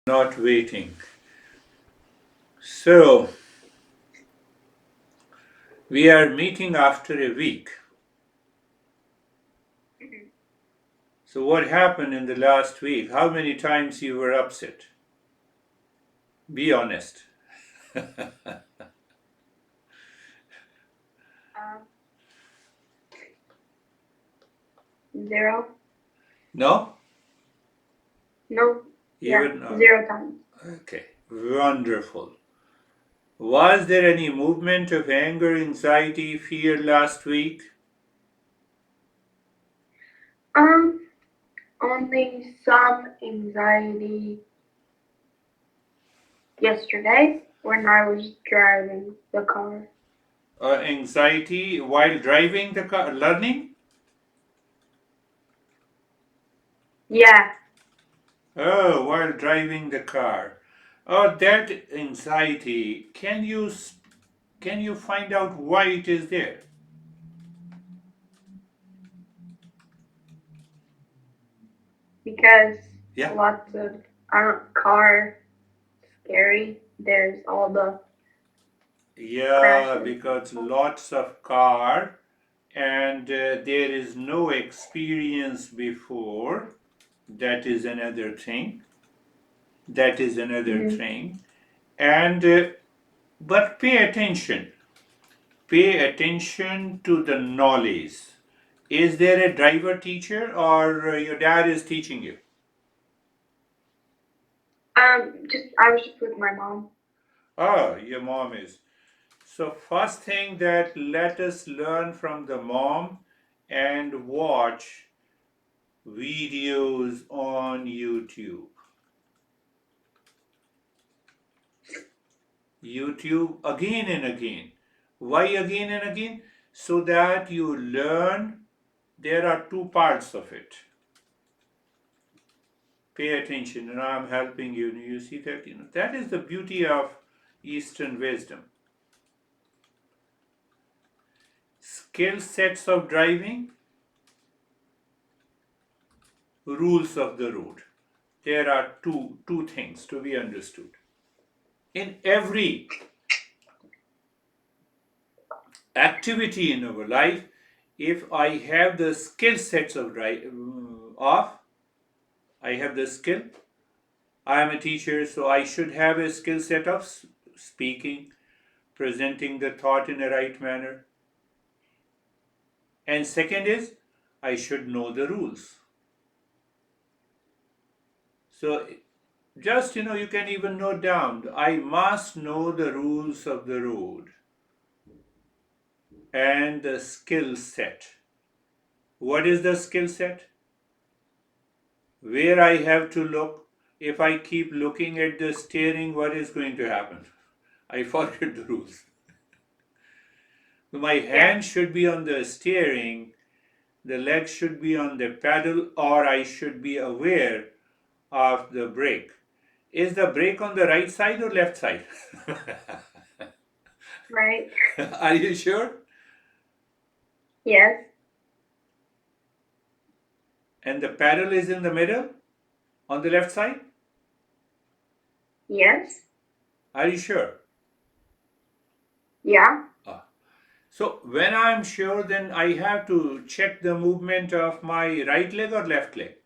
Not waiting. So, we are meeting after a week. So, what happened in the last week? How many times you were upset? Be honest. Um, Zero. No? No. Yeah, Even not. 0 times. Okay, wonderful. Was there any movement of anger, anxiety, fear last week? Um, Only some anxiety yesterday when I was driving the car. Anxiety while driving the car, learning? Yeah, Oh, while driving the car. Oh, that anxiety. Can you find out why it is there? because Yeah. lots of car scary. There's all the Yeah, crashes and because stuff. lots of car and there is no experience before. That is another thing. That is another Hmm. thing. And but pay attention. Pay attention to the knowledge. Is there a driver teacher or your dad is teaching you? Just I was just with my mom. Oh, your mom is. So, first thing that let us learn from the mom and watch videos on YouTube. YouTube again and again. Why again and again? So that you learn. There are two parts of it. Pay attention, and I'm helping you. You see that? That is the beauty of Eastern wisdom. Skill sets of driving, rules of the road. There are two things to be understood. In every activity in our life, if I have the skill sets of I have the skill. I am a teacher, so I should have a skill set of speaking, presenting the thought in a right manner. And second is, I should know the rules. So just you can even note down, I must know the rules of the road and the skill set. What is the skill set? Where I have to look. If I keep looking at the steering, what is going to happen? I forget the rules. My Yeah, hand should be on the steering, the legs should be on the pedal, or I should be aware of the brake. Is the brake on the right side or left side? right. Are you sure? Yes, And the pedal is in the middle on the left side? yes, Are you sure? yeah. Ah. So when I'm sure, then I have to check the movement of my right leg or left leg.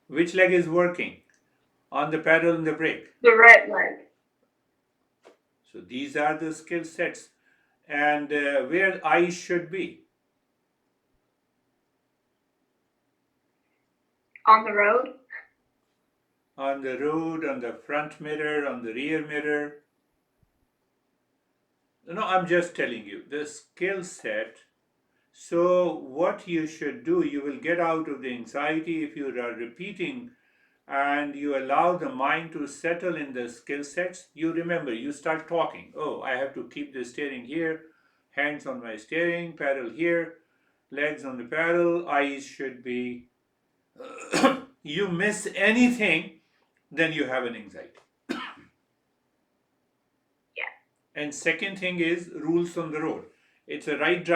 Which leg is working on the pedal and the brake? The red leg So these are the skill sets and where I should be on the road. on the road, on the front mirror, on the rear mirror. No, I'm just telling you the skill set. So, what you should do, you will get out of the anxiety if you are repeating and you allow the mind to settle in the skill sets. You remember, you start talking. Oh, I have to keep the steering here, hands on my steering, pedal here, legs on the pedal, eyes should be. You miss anything, then you have an anxiety. Yeah. And second thing is rules on the road. It's a right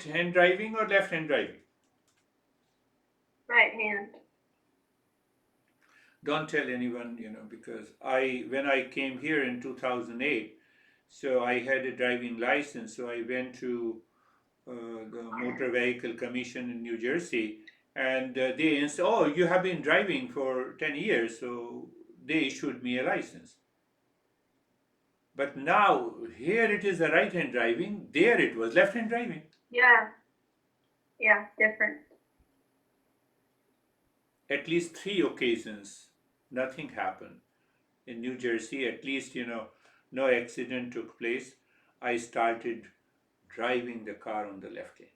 hand driving or left hand driving. Right hand. Don't tell anyone, because when I came here in 2008, so I had a driving license, so I went to the Motor Vehicle Commission in New Jersey, and they said, "Oh, you have been driving for 10 years," so they issued me a license. But now here it is a right hand driving, there it was left hand driving. Yeah. Yeah. Different. At least three occasions, nothing happened. In New Jersey, at least, no accident took place. I started driving the car on the left lane.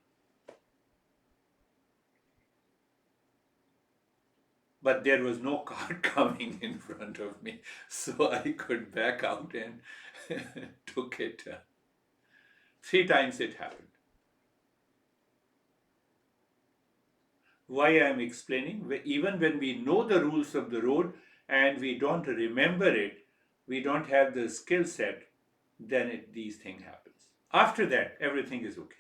But there was no car coming in front of me, so I could back out and took it. Three times it happened. Why I am explaining, even when we know the rules of the road and we don't remember it, we don't have the skill set, then these things happens. After that, everything is okay.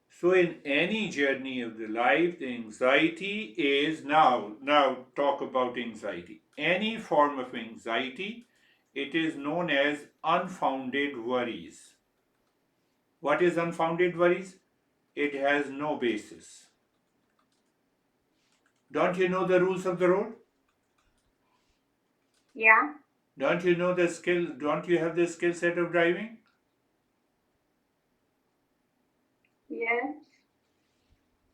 So in any journey of the life, the anxiety is now talk about anxiety. Any form of anxiety, it is known as unfounded worries. What is unfounded worries? It has no basis. Don't you know the rules of the road? Yeah. Don't you know the skill? Don't you have the skill set of driving? Yes.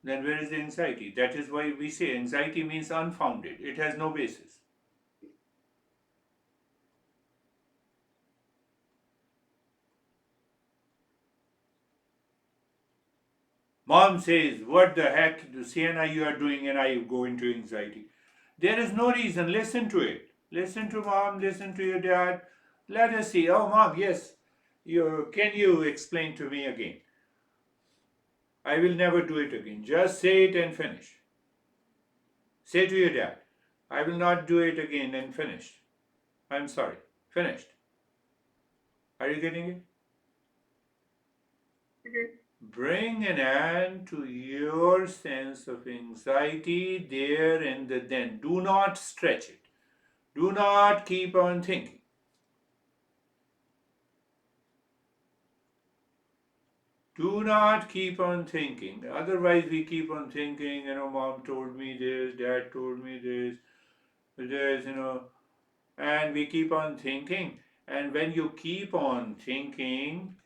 Then where is the anxiety? That is why we say anxiety means unfounded. It has no basis. Mom says, "What the heck, Sienna, you are doing?" And I go into anxiety. There is no reason. Listen to it. Listen to mom, listen to your dad. Let us see. Oh, mom, yes. Can you explain to me again? I will never do it again. Just say it and finish. Say to your dad, "I will not do it again," and finished. I'm sorry. Finished. Are you getting it? Mm-hmm. Bring an end to your sense of anxiety there and then. Do not stretch it. Do not keep on thinking. Do not keep on thinking. Otherwise, we keep on thinking, mom told me this, dad told me this, and we keep on thinking. And when you keep on thinking,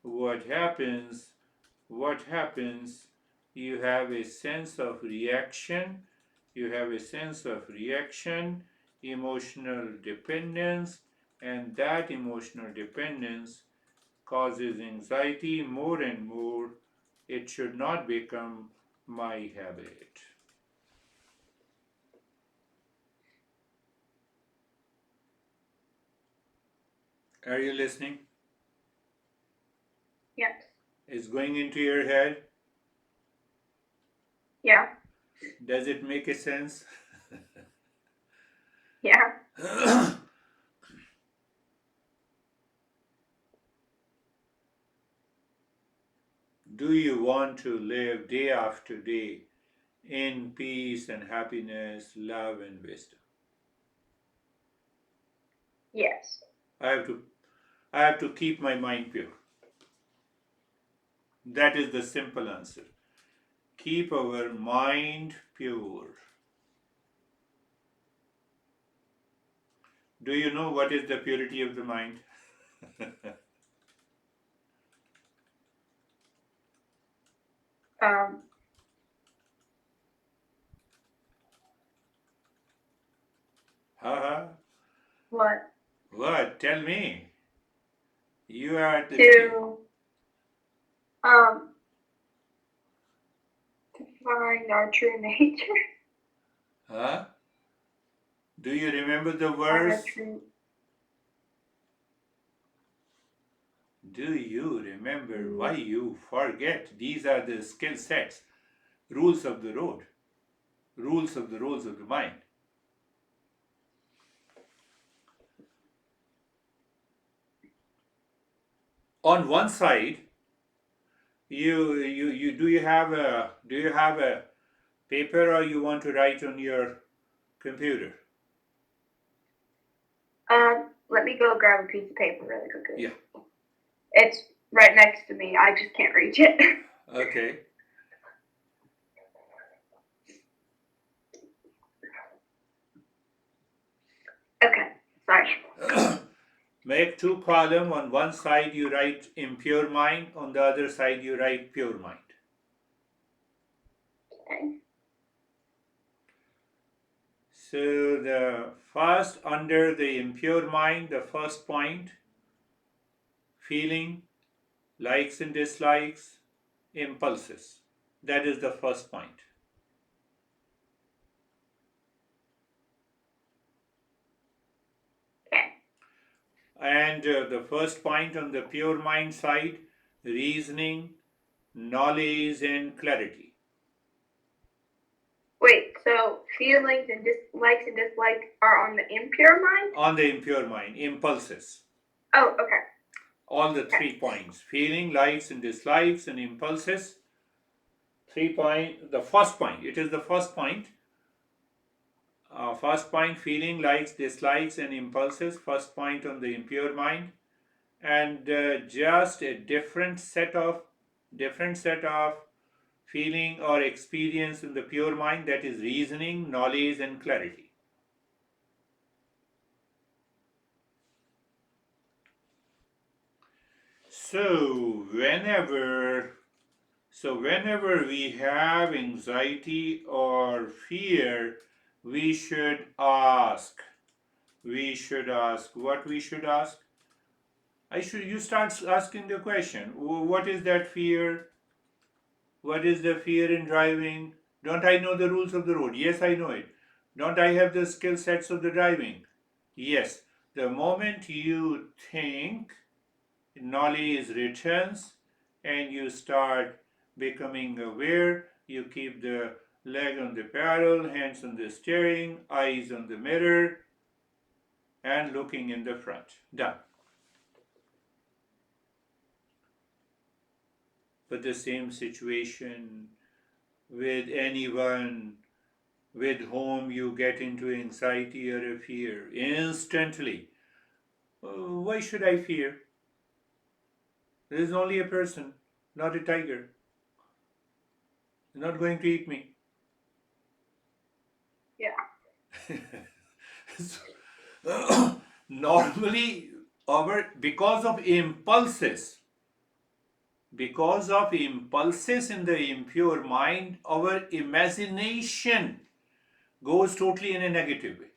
what happens? What happens? You have a sense of reaction. You have a sense of reaction, emotional dependence, and that emotional dependence causes anxiety more and more. It should not become my habit. Are you listening? Yes. Is going into your head? Yeah. Does it make a sense? Yeah. Do you want to live day after day in peace and happiness, love and wisdom? Yes. I have to I have to keep my mind pure. That is the simple answer. Keep our mind pure. Do you know what is the purity of the mind? Um. Haha. What? What? Tell me. You are the king. To um to find our true nature. Huh? Do you remember the Find our verse? true. Do you remember why Mm, you forget? These are the skill sets, rules of the road, rules of the mind. On one side, Do you have a paper, or you want to write on your computer? Let me go grab a piece of paper really quickly. Yeah. It's right next to me. I just can't reach it. Okay. Okay, sorry. Make two columns. On one side you write impure mind, on the other side you write pure mind. Okay. So the first, under the impure mind, the first point, feeling, likes and dislikes, impulses. That is the first point. Okay. And the first point on the pure mind side, reasoning, knowledge, and clarity. Wait, so feelings and dislikes are on the impure mind? On the impure mind, impulses. Oh, okay. All the Okay. 3 points, feeling, likes and dislikes, and impulses. 3 point, the first point, it is the first point. First point, feeling, likes, dislikes, and impulses. First point on the impure mind. And just a different set of feeling or experience in the pure mind, that is reasoning, knowledge, and clarity. So whenever we have anxiety or fear, we should ask. What we should ask? You start asking the question. What is that fear? What is the fear in driving? Don't I know the rules of the road? Yes, I know it. Don't I have the skill sets of the driving? Yes. The moment you think, knowledge returns and you start becoming aware. You keep the leg on the pedal, hands on the steering, eyes on the mirror, and looking in the front. Done. But the same situation with anyone with whom you get into anxiety or a fear, instantly. Why should I fear? There is only a person, not a tiger. He's not going to eat me. Yeah. So, normally, because of impulses in the impure mind, our imagination goes totally in a negative way.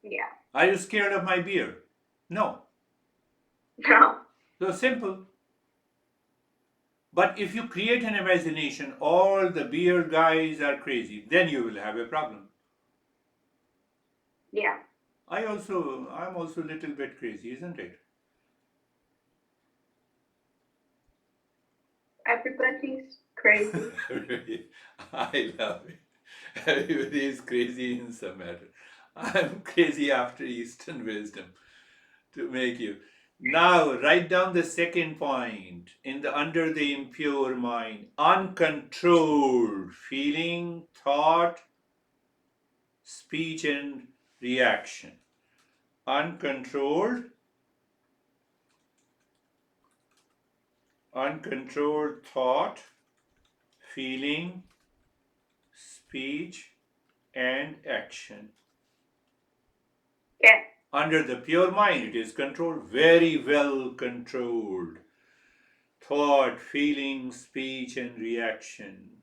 Yeah. Are you scared of my beard? No. No. So simple. But if you create an imagination, all the beard guys are crazy, then you will have a problem. Yeah. I'm also a little bit crazy, isn't it? Everybody's crazy. I love it. Everybody is crazy in some matter. I'm crazy after Eastern wisdom to make you. Now, write down the second point in the under the impure mind. Uncontrolled feeling, thought, speech, and reaction. Uncontrolled, uncontrolled thought, feeling, speech, and action. Yeah. Under the pure mind, it is controlled, very well controlled. Thought, feeling, speech, and reaction.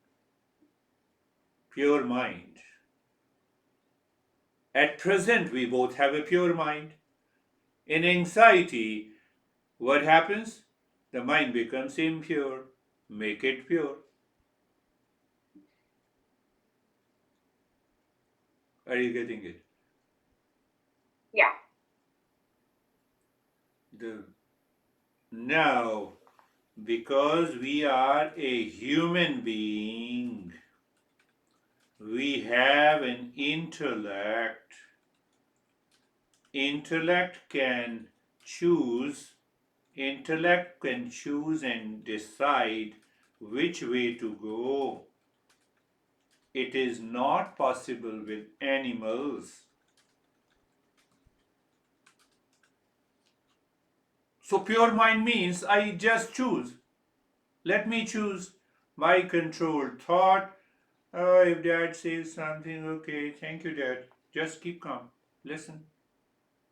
Pure mind. At present, we both have a pure mind. In anxiety, what happens? The mind becomes impure. Make it pure. Are you getting it? Yeah. Now, because we are a human being, we have an intellect. Intellect can choose Intellect can choose and decide which way to go. It is not possible with animals. So pure mind means I just choose. Let me choose my controlled thought. Oh, if dad says something, okay, thank you, dad. Just keep calm. Listen.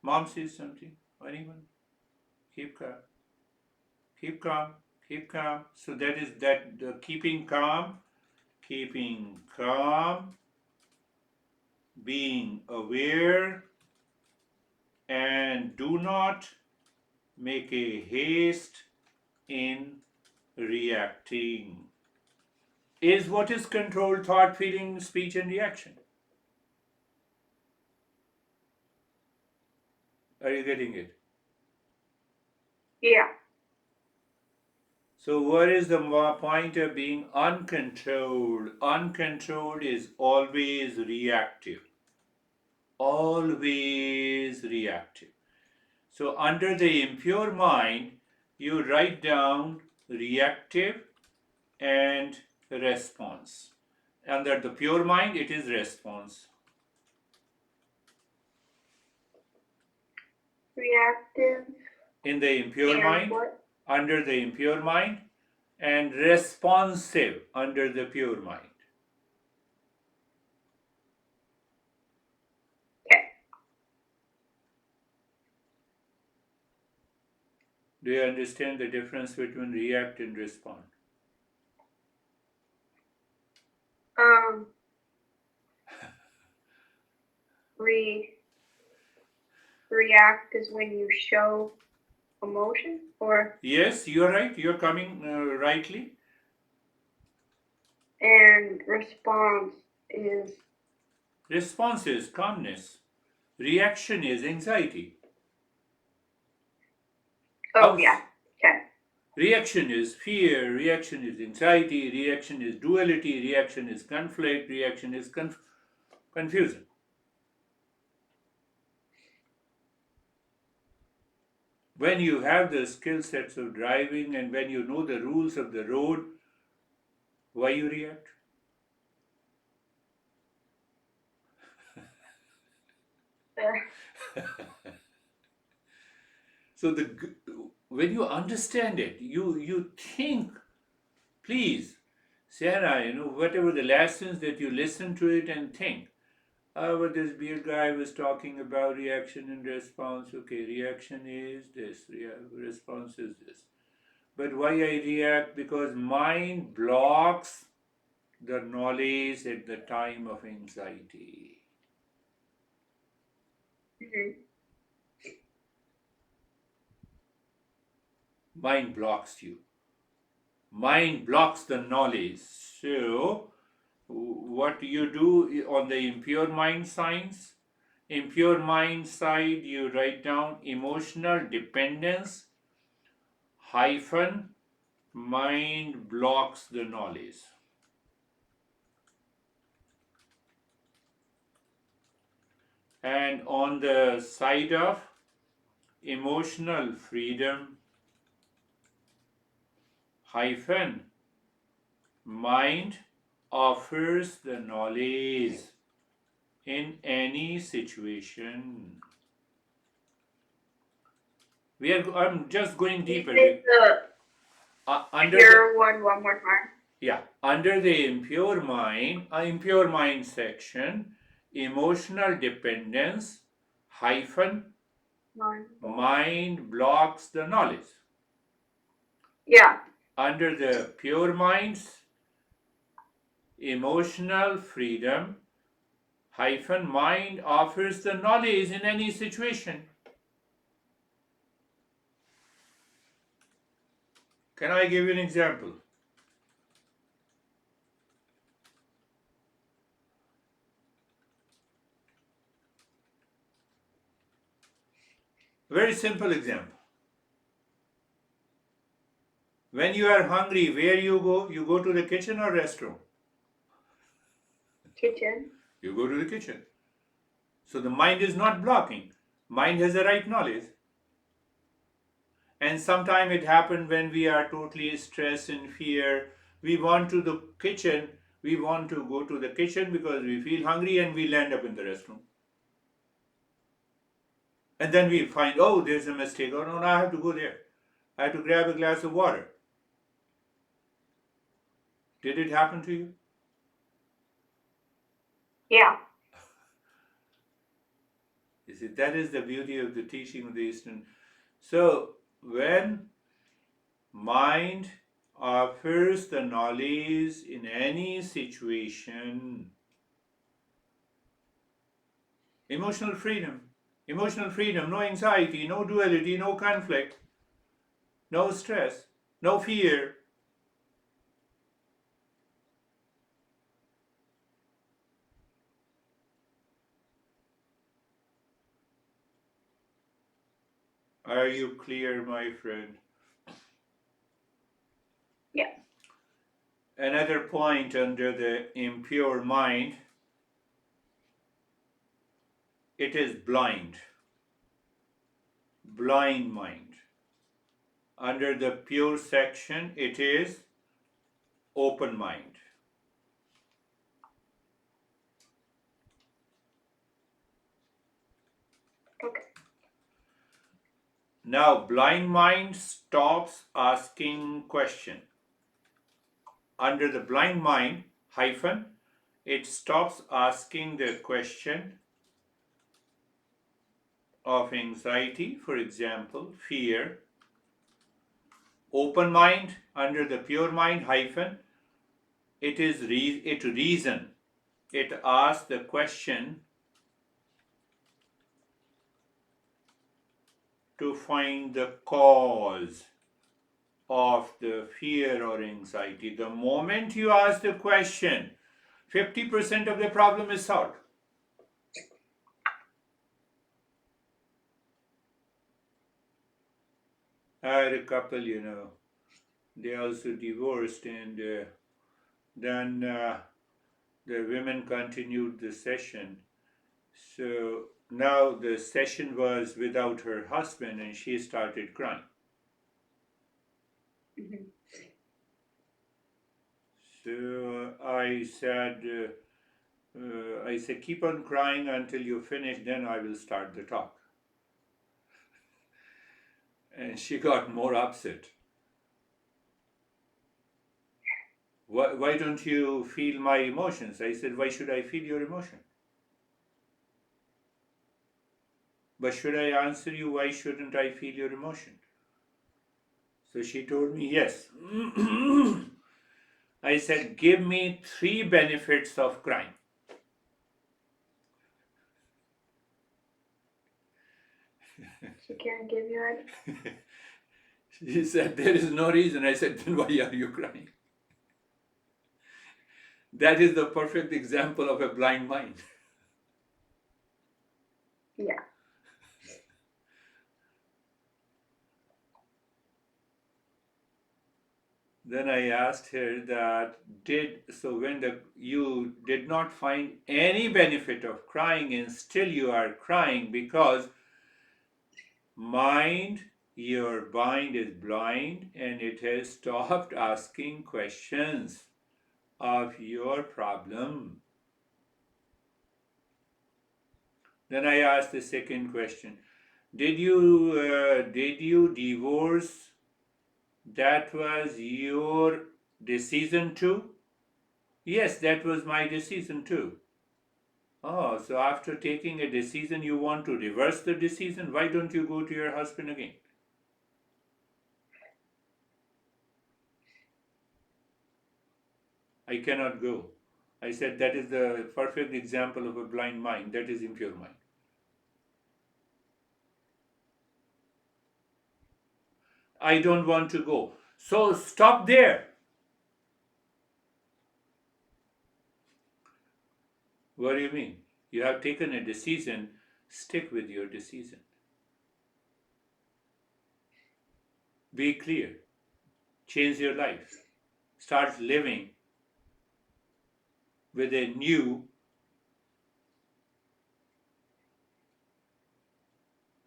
Mom says something. Anyone? Keep calm. Keep calm. Keep calm. So that is that the keeping calm, being aware, and do not make a haste in reacting. Is what is controlled thought, feeling, speech, and reaction. Are you getting it? Yeah. So, what is the point of being uncontrolled? Uncontrolled is always reactive. Always reactive. So, under the impure mind, you write down reactive and response. Under the pure mind, it is response. Reactive. In the impure And mind, what? under the impure mind, and responsive under the pure mind. Okay. Do you understand the difference between react and respond? Re react is when you show emotion, or Yes, you're right. You're coming rightly. and response is Response is calmness. Reaction is anxiety. yeah. Okay. Reaction is fear. Reaction is anxiety. Reaction is duality. Reaction is conflict. Reaction is confusion. When you have the skill sets of driving and when you know the rules of the road, why you react? So when you understand it, you think, please, Sarah, whatever the lessons that you listen to it and think. But this beer guy was talking about reaction and response. Okay, reaction is this, response is this. But why I react? Because mind blocks the knowledge at the time of anxiety. Mm-hmm. Mind blocks you. Mind blocks the knowledge. So, what you do on the impure mind science? Impure mind side, you write down emotional dependence hyphen mind blocks the knowledge. And on the side of emotional freedom hyphen mind offers the knowledge in any situation. I'm just going You deeper. say the Under pure one more time. Yeah, under the impure mind section, emotional dependence hyphen mind blocks the knowledge. Yeah. Under the pure minds, emotional freedom hyphen mind offers the knowledge in any situation. Can I give you an example? Very simple example. When you are hungry, where you go? You go to the kitchen or restroom? Kitchen. You go to the kitchen. So the mind is not blocking. Mind has the right knowledge. And sometimes it happens when we are totally stressed and fear. We want to the kitchen. We want to go to the kitchen because we feel hungry and we land up in the restroom. And then we find, oh, there's a mistake. Oh, no, I have to go there. I have to grab a glass of water. Did it happen to you? Yeah. You see, that is the beauty of the teaching of the Eastern. So, when mind offers the knowledge in any situation, emotional freedom, no anxiety, no duality, no conflict, no stress, no fear. Are you clear, my friend? Yeah. Another point under the impure mind, it is blind mind. Under the pure section, it is open mind. Okay. Now, blind mind stops asking question. Under the blind mind hyphen, it stops asking the question of anxiety, for example, fear. Open mind under the pure mind hyphen, it reason. It asks the question to find the cause of the fear or anxiety. The moment you ask the question, 50% of the problem is solved. I had a couple, they also divorced, and then the women continued the session. So now the session was without her husband, and she started crying. Mm-hmm. So I said, keep on crying until you finish, then I will start the talk. And she got more upset. Why don't you feel my emotions? I said, why should I feel your emotion? But should I answer you, why shouldn't I feel your emotion? So she told me, yes. I said, give me 3 benefits of crying. She can't give you any. She said, there is no reason. I said, then why are you crying? That is the perfect example of a blind mind. Yeah. Then I asked her that when you did not find any benefit of crying and still you are crying because your mind is blind and it has stopped asking questions of your problem. Then I asked the second question. Did you divorce? That was your decision too? Yes, that was my decision too. Oh, so after taking a decision, you want to reverse the decision? Why don't you go to your husband again? I cannot go. I said that is the perfect example of a blind mind. That is impure mind. I don't want to go. So stop there. What do you mean? You have taken a decision, stick with your decision. Be clear. Change your life. Start living with a new,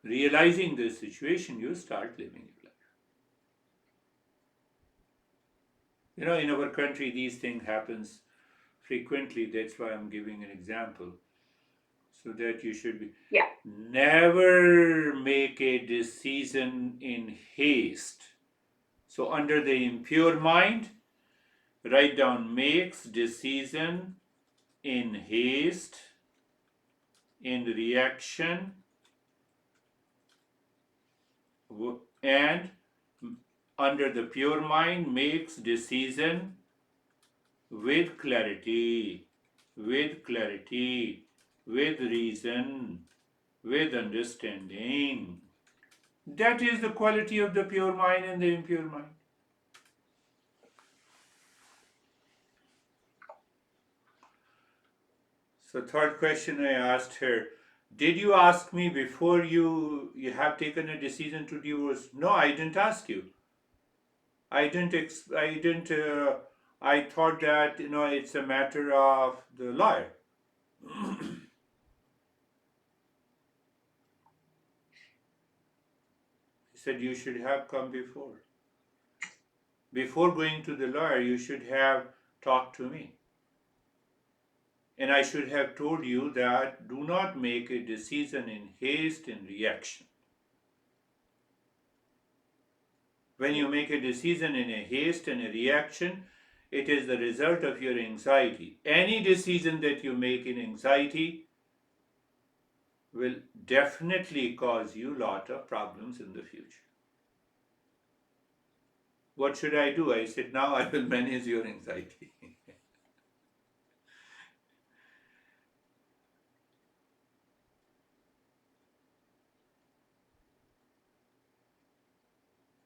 realizing the situation, you start living your life. In our country, these things happens frequently. That's why I'm giving an example, so that you should be. Yeah. Never make a decision in haste. So under the impure mind, write down makes decision in haste, in reaction, and under the pure mind makes decision with clarity, with clarity, with reason, with understanding. That is the quality of the pure mind and the impure mind. So third question I asked her, did you ask me before you have taken a decision to divorce? No, I didn't ask you. I didn't I thought that it's a matter of the lawyer. He said you should have come before. Before going to the lawyer, you should have talked to me. And I should have told you that do not make a decision in haste and reaction. When you make a decision in a haste and a reaction, it is the result of your anxiety. Any decision that you make in anxiety will definitely cause you a lot of problems in the future. What should I do? I said, now I will manage your anxiety.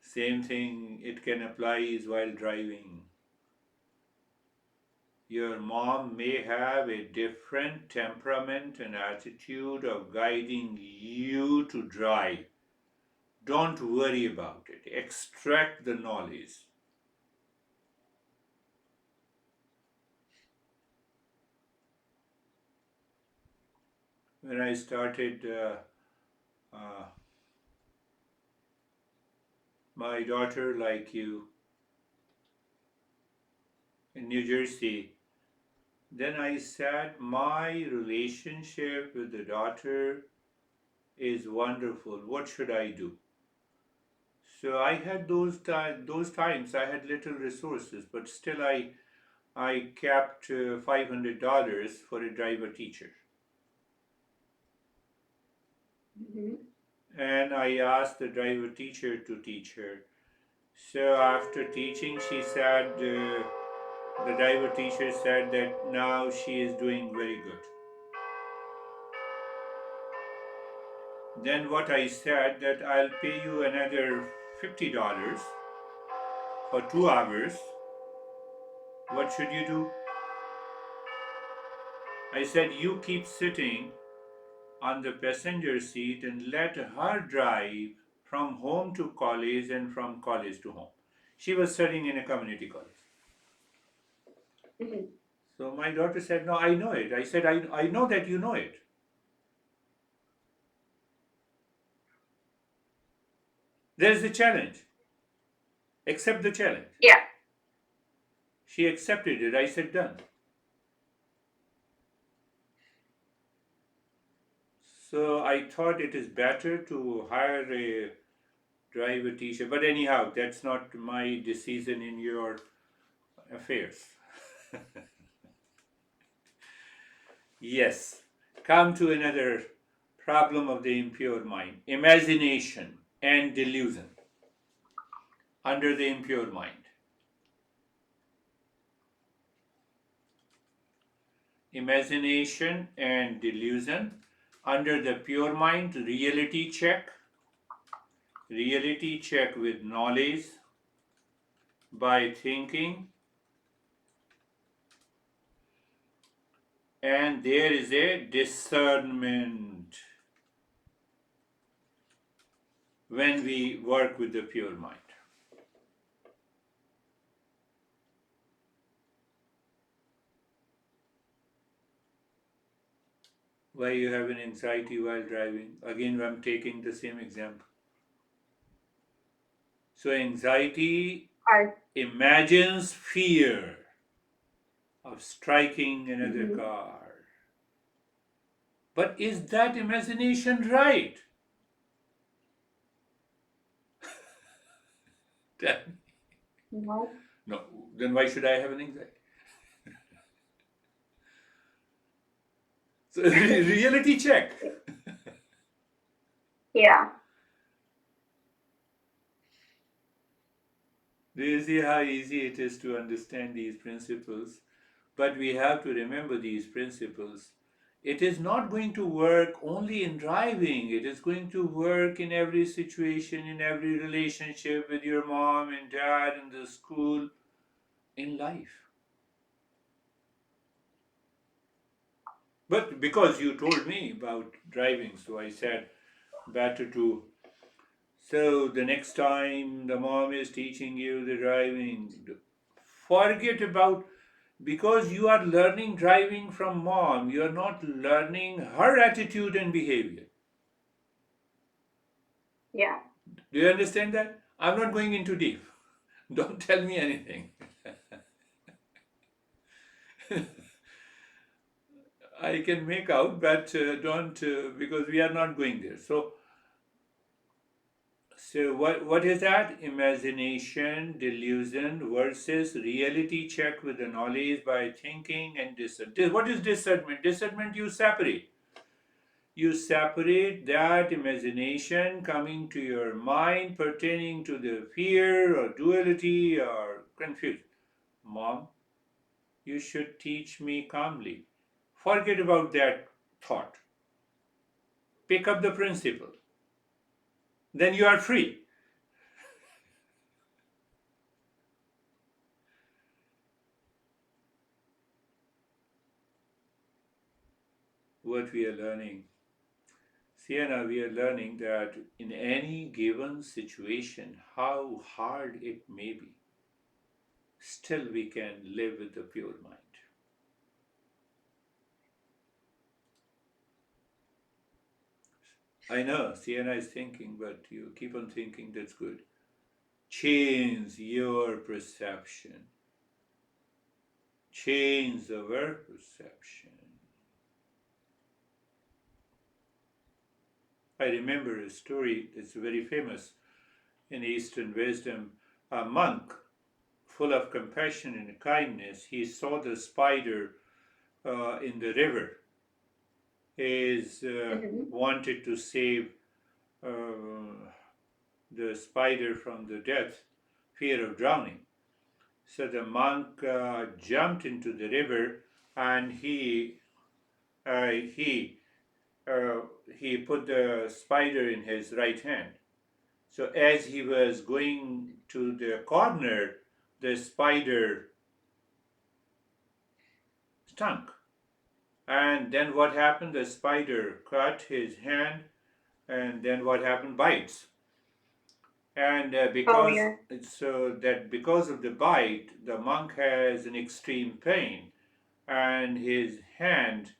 Same thing it can apply is while driving. Your mom may have a different temperament and attitude of guiding you to drive. Don't worry about it. Extract the knowledge. When I started my daughter, like you, in New Jersey, then I said, my relationship with the daughter is wonderful. What should I do? So I had those times I had little resources, but still I kept $500 for a driver teacher. Mm-hmm. And I asked the driver teacher to teach her. So after teaching, she said, the driver teacher said that now she is doing very good. Then what I said that I'll pay you another $50 for 2 hours. What should you do? I said you keep sitting on the passenger seat and let her drive from home to college and from college to home. She was studying in a community college. Mm-hmm. So my daughter said, no, I know it. I said, I know that you know it. There's the challenge. Accept the challenge. Yeah. She accepted it. I said, done. So I thought it is better to hire a driver teacher. But anyhow, that's not my decision in your affairs. Yes. Come to another problem of the impure mind, imagination and delusion under the impure mind. Imagination and delusion under the pure mind, reality check with knowledge by thinking, and there is a discernment when we work with the pure mind. Why you have an anxiety while driving? Again, I'm taking the same example. So anxiety imagines fear of striking another Mm-hmm. car. But is that imagination right? No. No, then why should I have an anxiety? So, reality check. Yeah. Do you see how easy it is to understand these principles? But we have to remember these principles. It is not going to work only in driving, it is going to work in every situation, in every relationship with your mom and dad, in the school, in life. But because you told me about driving, so I said better to. So the next time the mom is teaching you the driving, forget about, because you are learning driving from mom, you are not learning her attitude and behavior. Yeah. Do you understand that? I'm not going into deep. Don't tell me anything. I can make out, but don't, because we are not going there. So what is that? Imagination, delusion versus reality check with the knowledge by thinking and discernment. What is discernment? Discernment you separate. You separate that imagination coming to your mind pertaining to the fear or duality or confusion. Mom, you should teach me calmly. Forget about that thought. Pick up the principle. Then you are free. What we are learning. Sienna, we are learning that in any given situation, how hard it may be, still we can live with a pure mind. I know Sienna is thinking, but you keep on thinking, that's good. Change your perception. Change our perception. I remember a story that's very famous in Eastern wisdom. A monk, full of compassion and kindness, he saw the spider in the river. He Mm-hmm. wanted to save the spider from the death, fear of drowning. So the monk jumped into the river and uh, he uh, he put the spider in his right hand. So as he was going to the corner, the spider stunk. And then what happened? The spider cut his hand, and then what happened? Bites. And Oh because yeah. so that because of the bite, the monk has an extreme pain, and his hand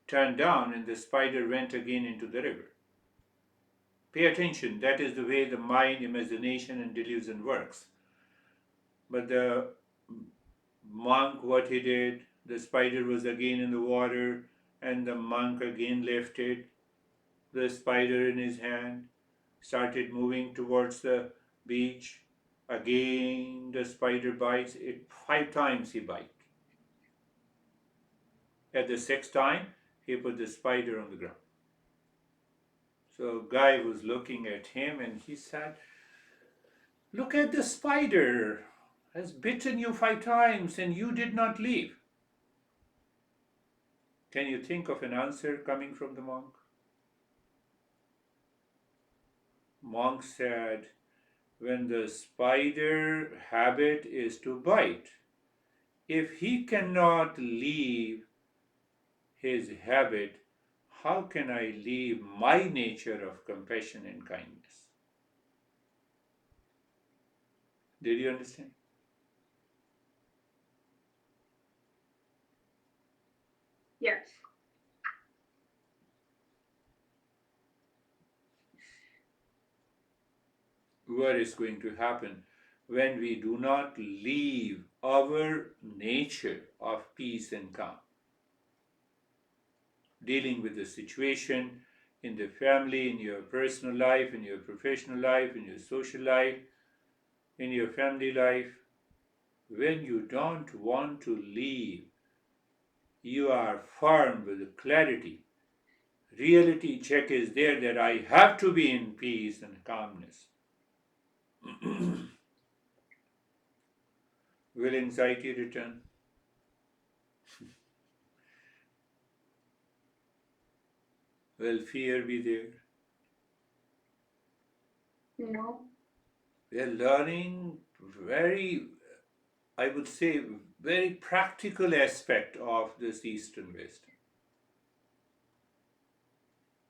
turned down, and the spider went again into the river. Pay attention. That is the way the mind, imagination, and delusion works. But the monk, what he did, the spider was again in the water, and the monk again lifted the spider in his hand, started moving towards the beach. Again, the spider bites it. 5 times he bite. At the sixth time, he put the spider on the ground. So guy was looking at him and he said, "Look at the spider has bitten you 5 times and you did not leave." Can you think of an answer coming from the monk? Monk said, when the spider habit is to bite, if he cannot leave his habit, how can I leave my nature of compassion and kindness? Did you understand? Yes. What is going to happen when we do not leave our nature of peace and calm, dealing with the situation in the family, in your personal life, in your professional life, in your social life, in your family life. When you don't want to leave, you are firm with clarity. Reality check is there that I have to be in peace and calmness. Will anxiety return? Will fear be there? No. We are learning very, I would say, very practical aspect of this Eastern wisdom.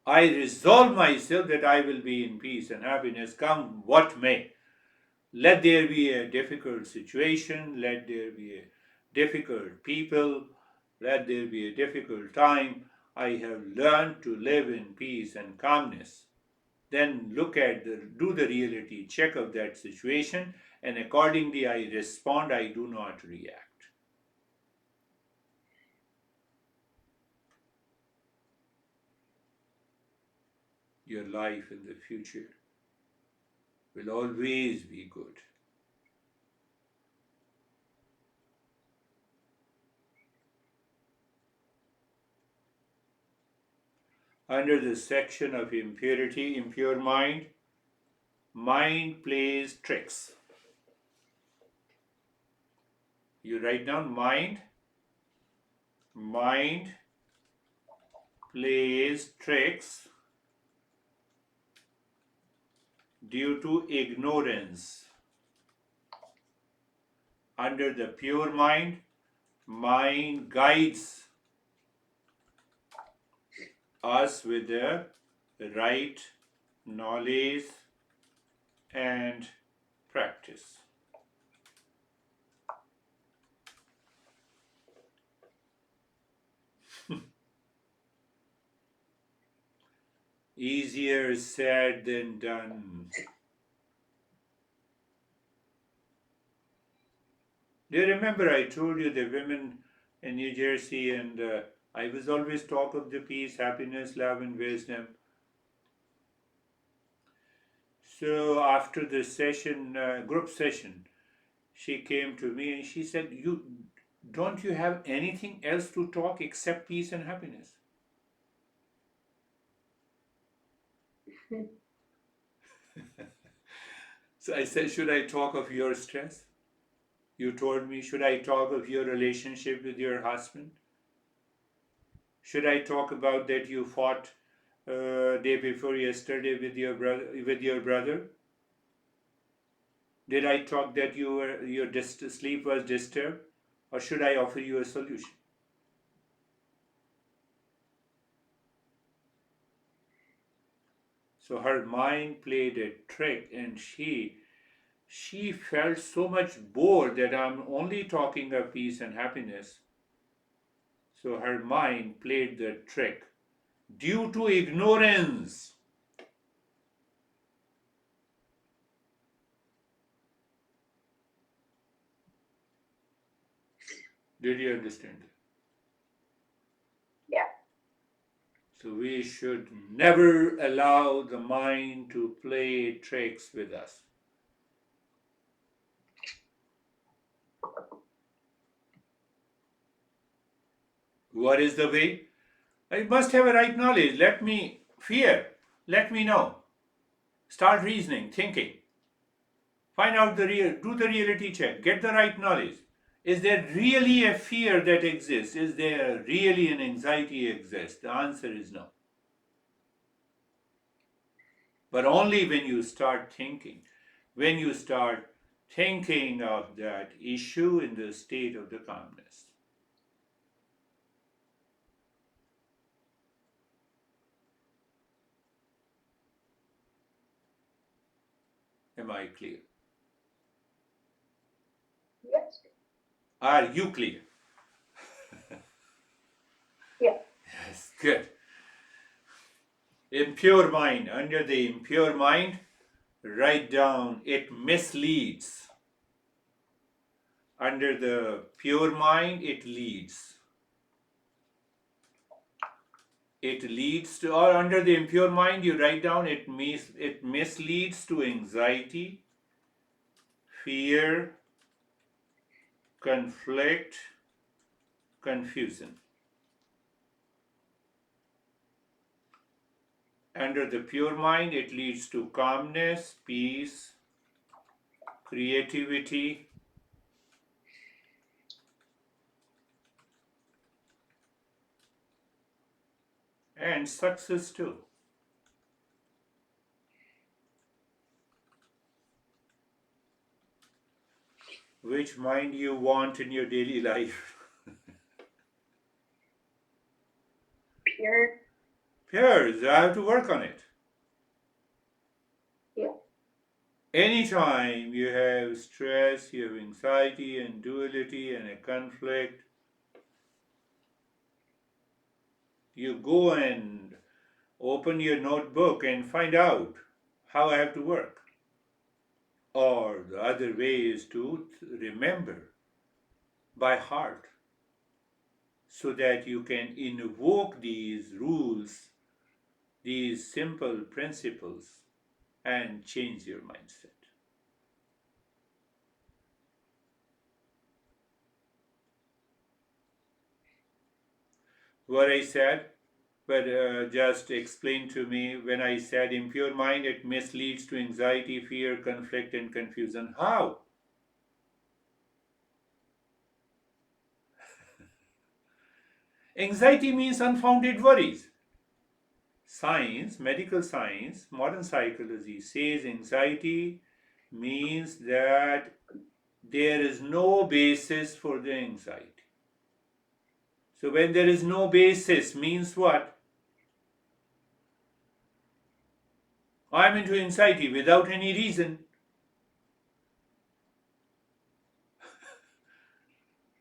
I resolve myself that I will be in peace and happiness, come what may. Let there be a difficult situation, let there be a difficult people, let there be a difficult time. I have learned to live in peace and calmness. Then do the reality check of that situation, and accordingly I respond, I do not react. Your life in the future will always be good. Under the section of impurity, impure mind, mind plays tricks. You write down mind plays tricks due to ignorance. Under the pure mind guides us with the right knowledge and practice. Easier said than done. Do you remember I told you the women in New Jersey, and I was always talk of the peace, happiness, love, and wisdom. So after the session, group session, she came to me and she said, "You don't you have anything else to talk except peace and happiness?" So I said, "Should I talk of your stress?" You told me, "Should I talk of your relationship with your husband? Should I talk about that you fought day before yesterday with your brother? Did I talk that your sleep was disturbed, or should I offer you a solution?" So her mind played a trick, and she felt so much bored that I'm only talking of peace and happiness. So her mind played the trick due to ignorance. Did you understand that? Yeah. So we should never allow the mind to play tricks with us. What is the way? I must have a right knowledge. Let me fear. Let me know. Start reasoning, thinking. Find out do the reality check. Get the right knowledge. Is there really a fear that exists? Is there really an anxiety exists? The answer is no. But only when you start thinking. When you start thinking of that issue in the state of the calmness. Am I clear? Yes. Are you clear? Yeah. Yes, good. Impure mind. Under the impure mind, write down it misleads. Under the pure mind, it leads. It leads to, or under the impure mind, you write down it misleads to anxiety, fear, conflict, confusion. Under the pure mind, it leads to calmness, peace, creativity, and success too. Which mind you want in your daily life? Pure. Pure, so I have to work on it. Yeah. Anytime you have stress, you have anxiety and duality and a conflict, you go and open your notebook and find out how I have to work. Or the other way is to remember by heart so that you can invoke these rules, these simple principles, and change your mindset. What I said, but just explain to me when I said impure mind, it misleads to anxiety, fear, conflict, and confusion. How? Anxiety means unfounded worries. Science, medical science, modern psychology says anxiety means that there is no basis for the anxiety. So when there is no basis means what? I'm into anxiety without any reason.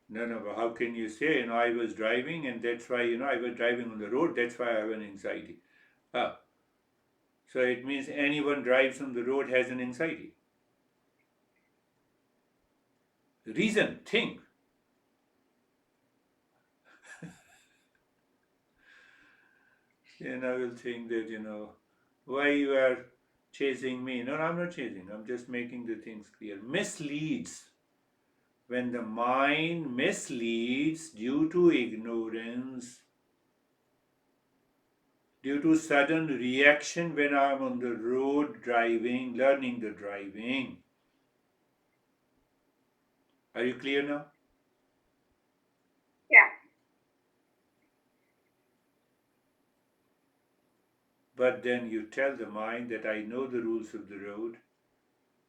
No, but how can you say, I was driving and that's why, I was driving on the road, that's why I have an anxiety. Ah, so it means anyone drives on the road has an anxiety. Reason, think. Will think that, why you are chasing me. No, I'm not chasing, I'm just making the things clear. Misleads. When the mind misleads due to ignorance, due to sudden reaction when I'm on the road driving, learning the driving. Are you clear now? Yeah. But then you tell the mind that I know the rules of the road,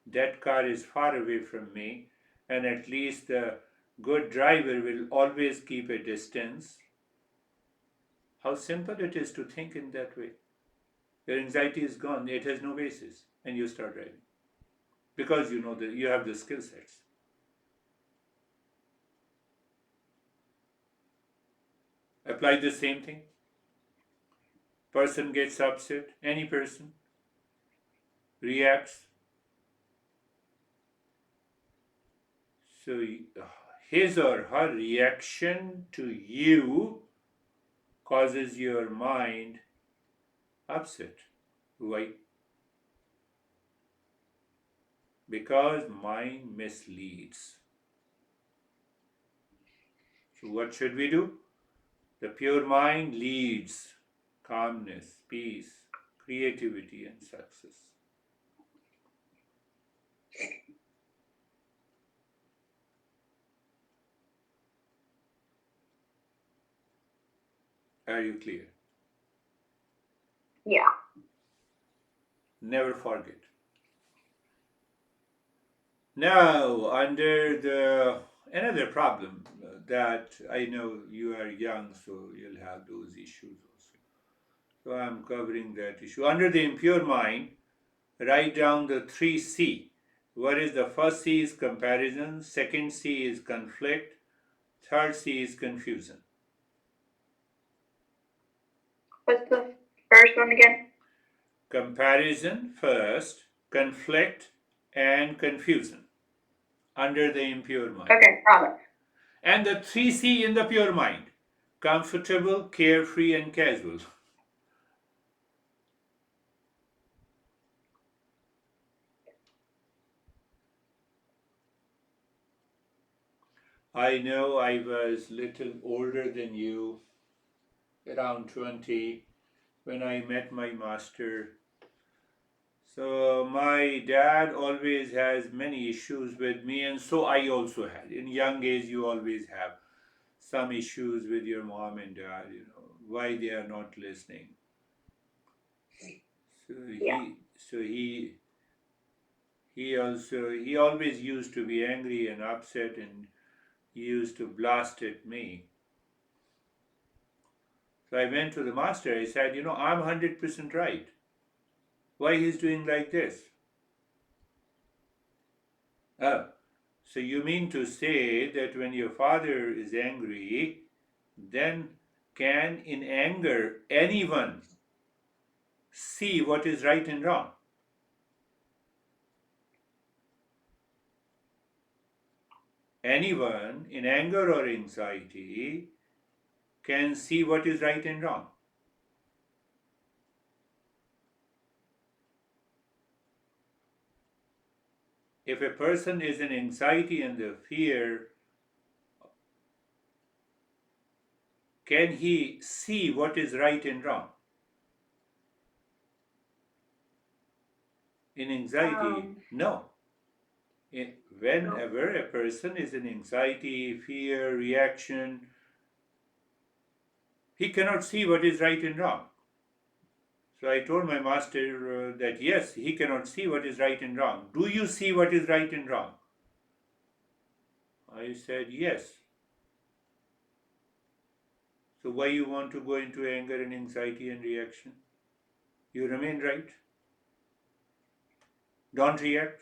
that car is far away from me, and at least the good driver will always keep a distance. How simple it is to think in that way. Your anxiety is gone, it has no basis, and you start driving. Because you know that you have the skill sets. Apply the same thing. Person gets upset, any person reacts. So his or her reaction to you causes your mind upset. Why? Because mind misleads. So what should we do? The pure mind leads calmness, peace, creativity, and success. Are you clear? Yeah. Never forget. Now, under the another problem that I know you are young, so you'll have those issues also. So I'm covering that issue. Under the impure mind, write down the 3C. What is the first C is comparison, second C is conflict, third C is confusion. What's the first one again? Comparison first, conflict, and confusion. under the impure mind. Okay, got it. And the 3C in the pure mind: comfortable, carefree, and casual. I know I was little older than you, around 20, when I met my master. So my dad always has many issues with me, and so I also had. In young age, you always have some issues with your mom and dad, why they are not listening. So Yeah. he always used to be angry and upset, and he used to blast at me. So I went to the master. I said, I'm 100% right. Why he's doing like this? Oh, so you mean to say that when your father is angry, then can in anger anyone see what is right and wrong? Anyone in anger or anxiety can see what is right and wrong. If a person is in anxiety and the fear, can he see what is right and wrong? In anxiety, no. Whenever a person is in anxiety, fear, reaction, he cannot see what is right and wrong. So I told my master that yes, he cannot see what is right and wrong. Do you see what is right and wrong? I said yes. So why you want to go into anger and anxiety and reaction? You remain right. Don't react.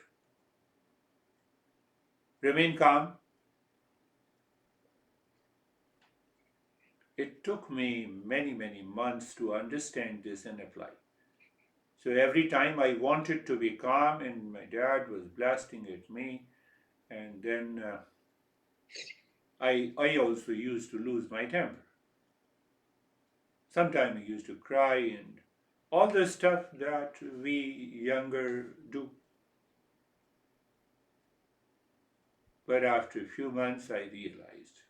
Remain calm. It took me many, many months to understand this and apply. So every time I wanted to be calm and my dad was blasting at me, and then I also used to lose my temper. Sometimes I used to cry and all the stuff that we younger do. But after a few months, I realized.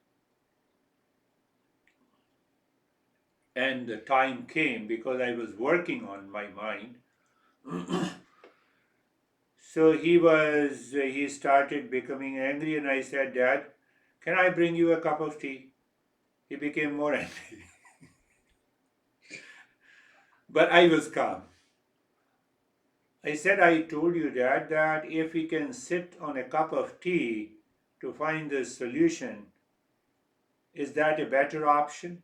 And the time came because I was working on my mind. So he started becoming angry, and I said, Dad, can I bring you a cup of tea? He became more angry. But I was calm. I said, I told you, Dad, that if we can sit on a cup of tea to find the solution, is that a better option?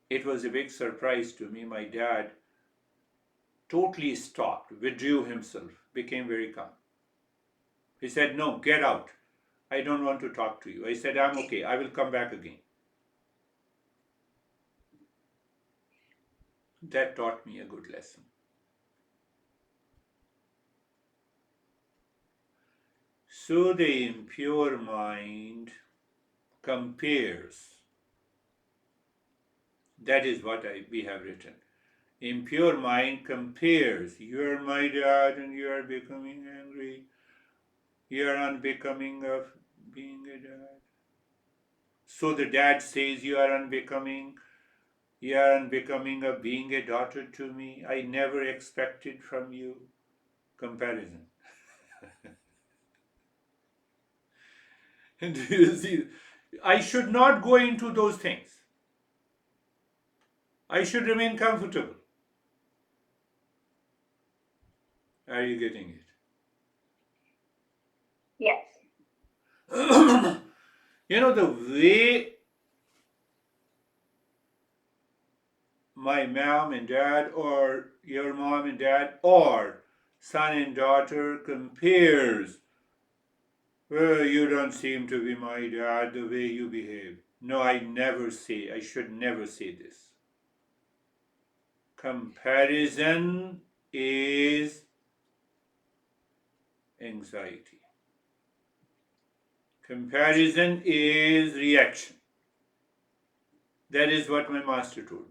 It was a big surprise to me. My dad totally stopped, withdrew himself, became very calm. He said, No, get out. I don't want to talk to you. I said, I'm okay. I will come back again. That taught me a good lesson. So the impure mind compares. That is what we have written. Impure mind compares. You are my dad and you are becoming angry. You are unbecoming of being a dad. So the dad says, You are unbecoming. You are unbecoming of being a daughter to me. I never expected from you. Comparison. And you see, I should not go into those things. I should remain comfortable. Are you getting it? Yes. The way my mom and dad, or your mom and dad, or son and daughter compares. Well, you don't seem to be my dad the way you behave. No, I should never say this. Comparison is anxiety. Comparison is reaction. That is what my master told me.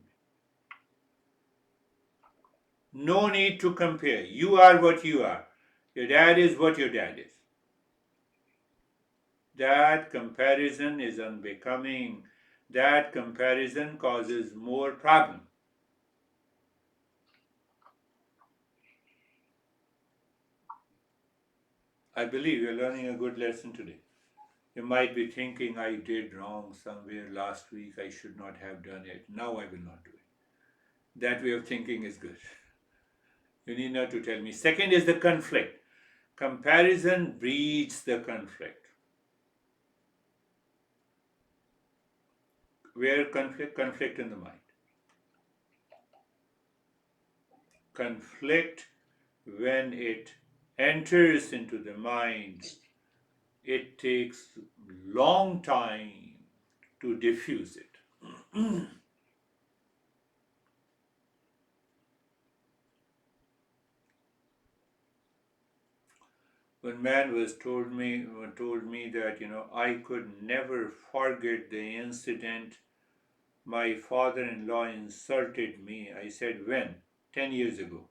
No need to compare. You are what you are. Your dad is what your dad is. That comparison is unbecoming. That comparison causes more problem. I believe you're learning a good lesson today. You might be thinking, I did wrong somewhere last week, I should not have done it. Now I will not do it. That way of thinking is good. You need not to tell me. Second is the conflict. Comparison breeds the conflict. Where conflict? Conflict in the mind. Conflict, when it enters into the mind, it takes long time to diffuse it. When man was told me that I could never forget the incident my father-in-law insulted me, I said, when? 10 years ago.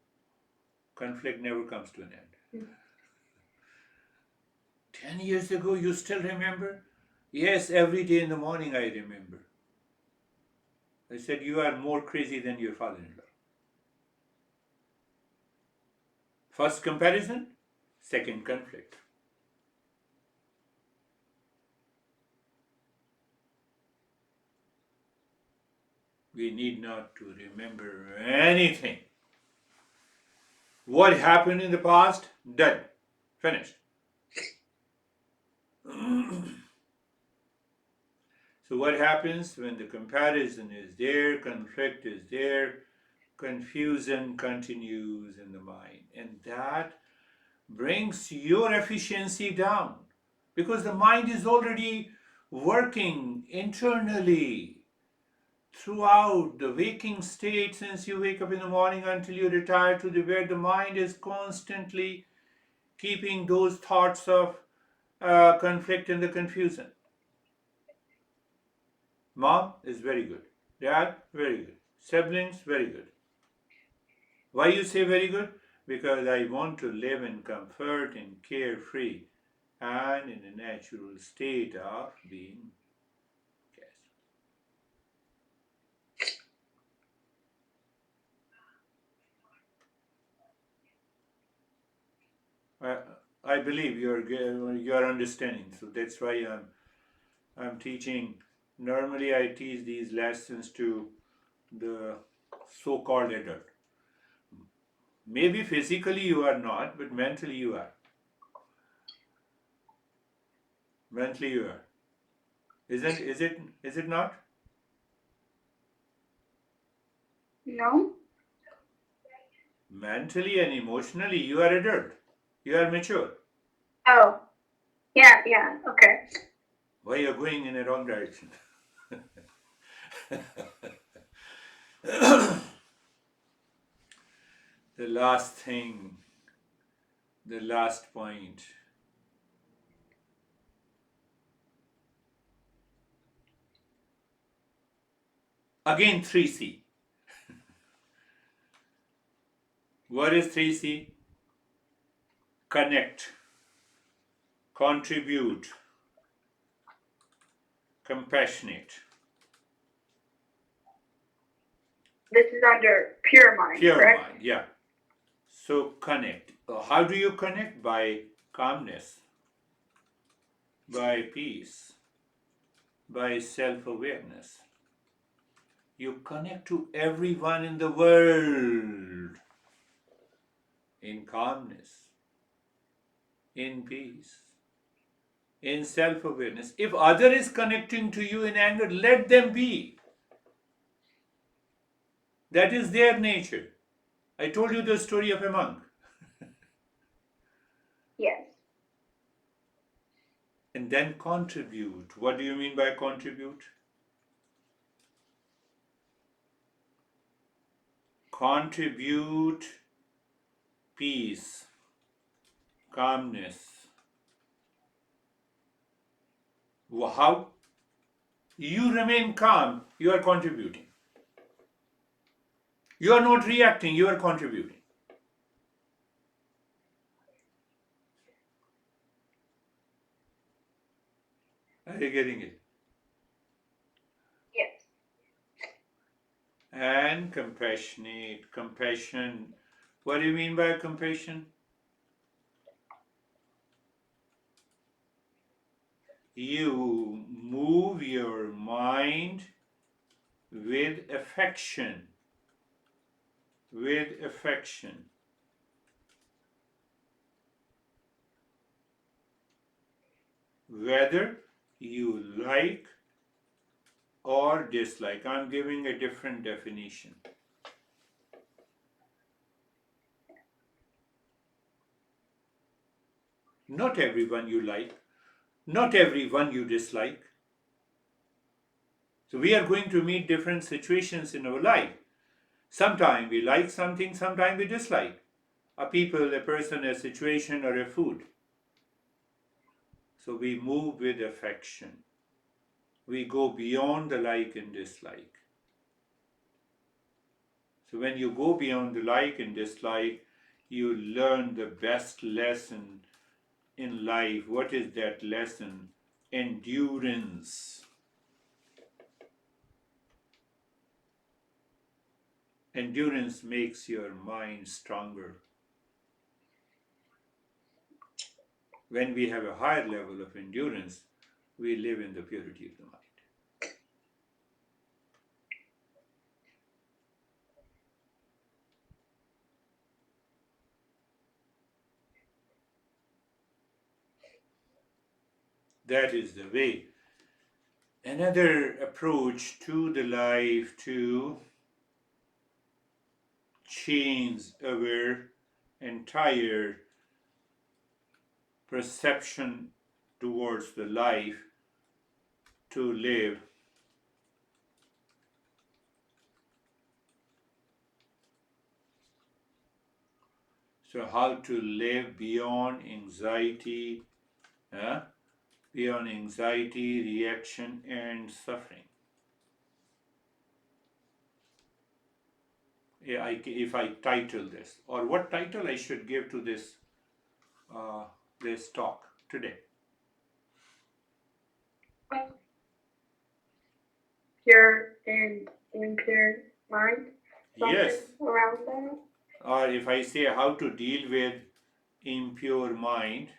Conflict never comes to an end. 10 years ago, you still remember? Yes, every day in the morning I remember. I said, you are more crazy than your father-in-law. First comparison, second conflict. We need not to remember anything. What happened in the past, done, finished. So what happens when the comparison is there, conflict is there, confusion continues in the mind, and that brings your efficiency down because the mind is already working internally throughout the waking state since you wake up in the morning until you retire to the bed. The mind is constantly keeping those thoughts of conflict and the confusion. Mom is very good. Dad, very good. Siblings, very good. Why you say very good? Because I want to live in comfort and carefree and in a natural state of being. I believe you're understanding. So that's why I'm teaching. Normally, I teach these lessons to the so-called adult. Maybe physically you are not, but mentally you are. Mentally you are. Is it not? No? Mentally and emotionally you are adult. You are mature. Oh. Yeah, okay. Why you're going in a wrong direction? The last thing, the last point. Again 3C. What is 3C? Connect, contribute, compassionate. This is under pure mind, Pure correct? mind, yeah. So connect. How do you connect? By calmness, by peace, by self-awareness. You connect to everyone in the world in calmness, in peace, in self-awareness. If other is connecting to you in anger, let them be. That is their nature. I told you the story of a monk. Yes. And then contribute. What do you mean by contribute? Contribute peace, calmness. How? You remain calm, you are contributing. You are not reacting, you are contributing. Are you getting it? Yes. And compassionate, compassion. What do you mean by compassion? You move your mind with affection, with affection. Whether you like or dislike. I'm giving a different definition. Not everyone you like, not everyone you dislike. So we are going to meet different situations in our life. Sometimes we like something, sometimes we dislike. A people, a person, a situation, or a food. So we move with affection. We go beyond the like and dislike. So when you go beyond the like and dislike, you learn the best lesson in life. What is that lesson? Endurance. Endurance makes your mind stronger. When we have a higher level of endurance, we live in the purity of the mind. That is the way. Another approach to the life to change our entire perception towards the life to live. So, how to live beyond anxiety, beyond anxiety, reaction, and suffering. If I title this, or what title I should give to uh, this talk today? Pure and impure mind. Something Yes, around that. or if I say how to deal with impure mind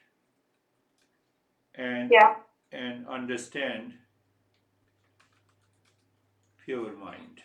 and Yeah. and understand pure mind.